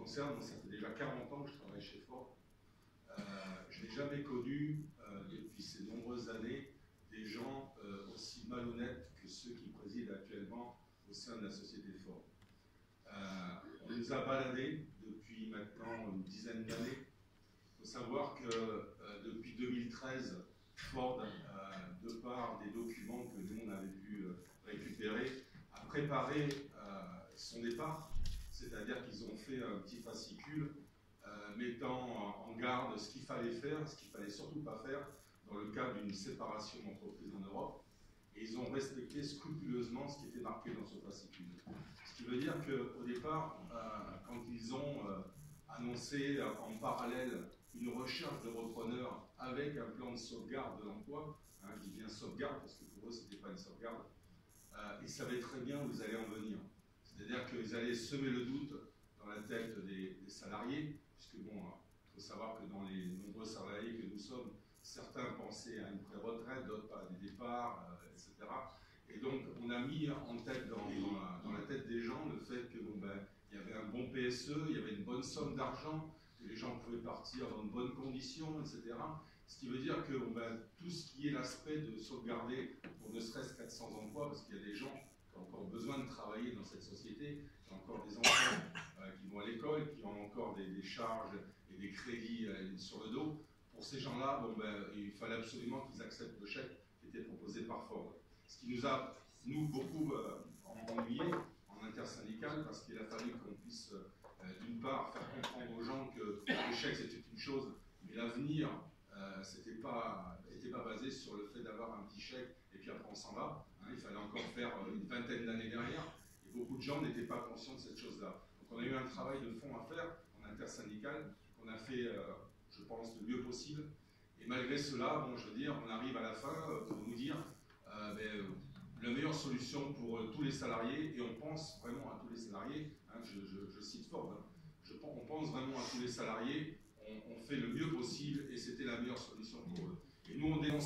concerne, moi, ça fait déjà 40 ans que je travaille chez Ford. Je n'ai jamais connu, depuis ces nombreuses années, des gens aussi malhonnêtes que ceux qui président actuellement au sein de la société Ford. On nous a baladés depuis maintenant une dizaine d'années. Il faut savoir que depuis 2013, Ford, de par des documents que nous on avait pu récupérer, a préparé son départ, c'est-à-dire qu'ils ont fait un petit fascicule mettant en garde ce qu'il fallait faire, ce qu'il fallait surtout pas faire dans le cadre d'une séparation d'entreprises en Europe. Et ils ont respecté scrupuleusement ce qui était marqué dans ce fascicule. Ce qui veut dire qu'au départ, quand ils ont annoncé en parallèle une recherche de repreneurs avec un plan de sauvegarde de l'emploi, qui vient sauvegarde, parce que pour eux, ce n'était pas une sauvegarde, ils savaient très bien où ils allaient en venir. C'est-à-dire qu'ils allaient semer le doute dans la tête des salariés, puisque bon, il faut savoir que dans les nombreux salariés que nous sommes, certains pensaient à une pré-retraite, d'autres à des départs, etc. Et donc, on a mis en tête dans la tête des gens le fait que bon, il y avait un bon PSE, il y avait une bonne somme d'argent, que les gens pouvaient partir dans de bonnes conditions, etc. Ce qui veut dire que tout ce qui est l'aspect de sauvegarder pour ne serait-ce 400 emplois, parce qu'il y a des gens qui ont encore besoin de travailler dans cette société, qui ont encore des enfants qui vont à l'école, qui ont encore des charges et des crédits sur le dos. Pour ces gens-là, il fallait absolument qu'ils acceptent le chèque qui était proposé par Ford. Ce qui nous a, nous, beaucoup ennuyés en intersyndical, parce qu'il a fallu qu'on puisse, d'une part, faire comprendre aux gens que le chèque c'était une chose, mais l'avenir n'était pas basé sur le fait d'avoir un petit chèque et puis après on s'en va. Il fallait encore faire une vingtaine d'années derrière, et beaucoup de gens n'étaient pas conscients de cette chose-là. Donc on a eu un travail de fond à faire en intersyndical, qu'on a fait, je pense, le mieux possible. Et malgré cela, bon, je veux dire, on arrive à la fin pour nous dire la meilleure solution pour tous les salariés, et on pense vraiment à tous les salariés, je cite Ford, on pense vraiment à tous les salariés, on fait le mieux possible, et c'était la meilleure solution pour eux. Et nous, on dénonce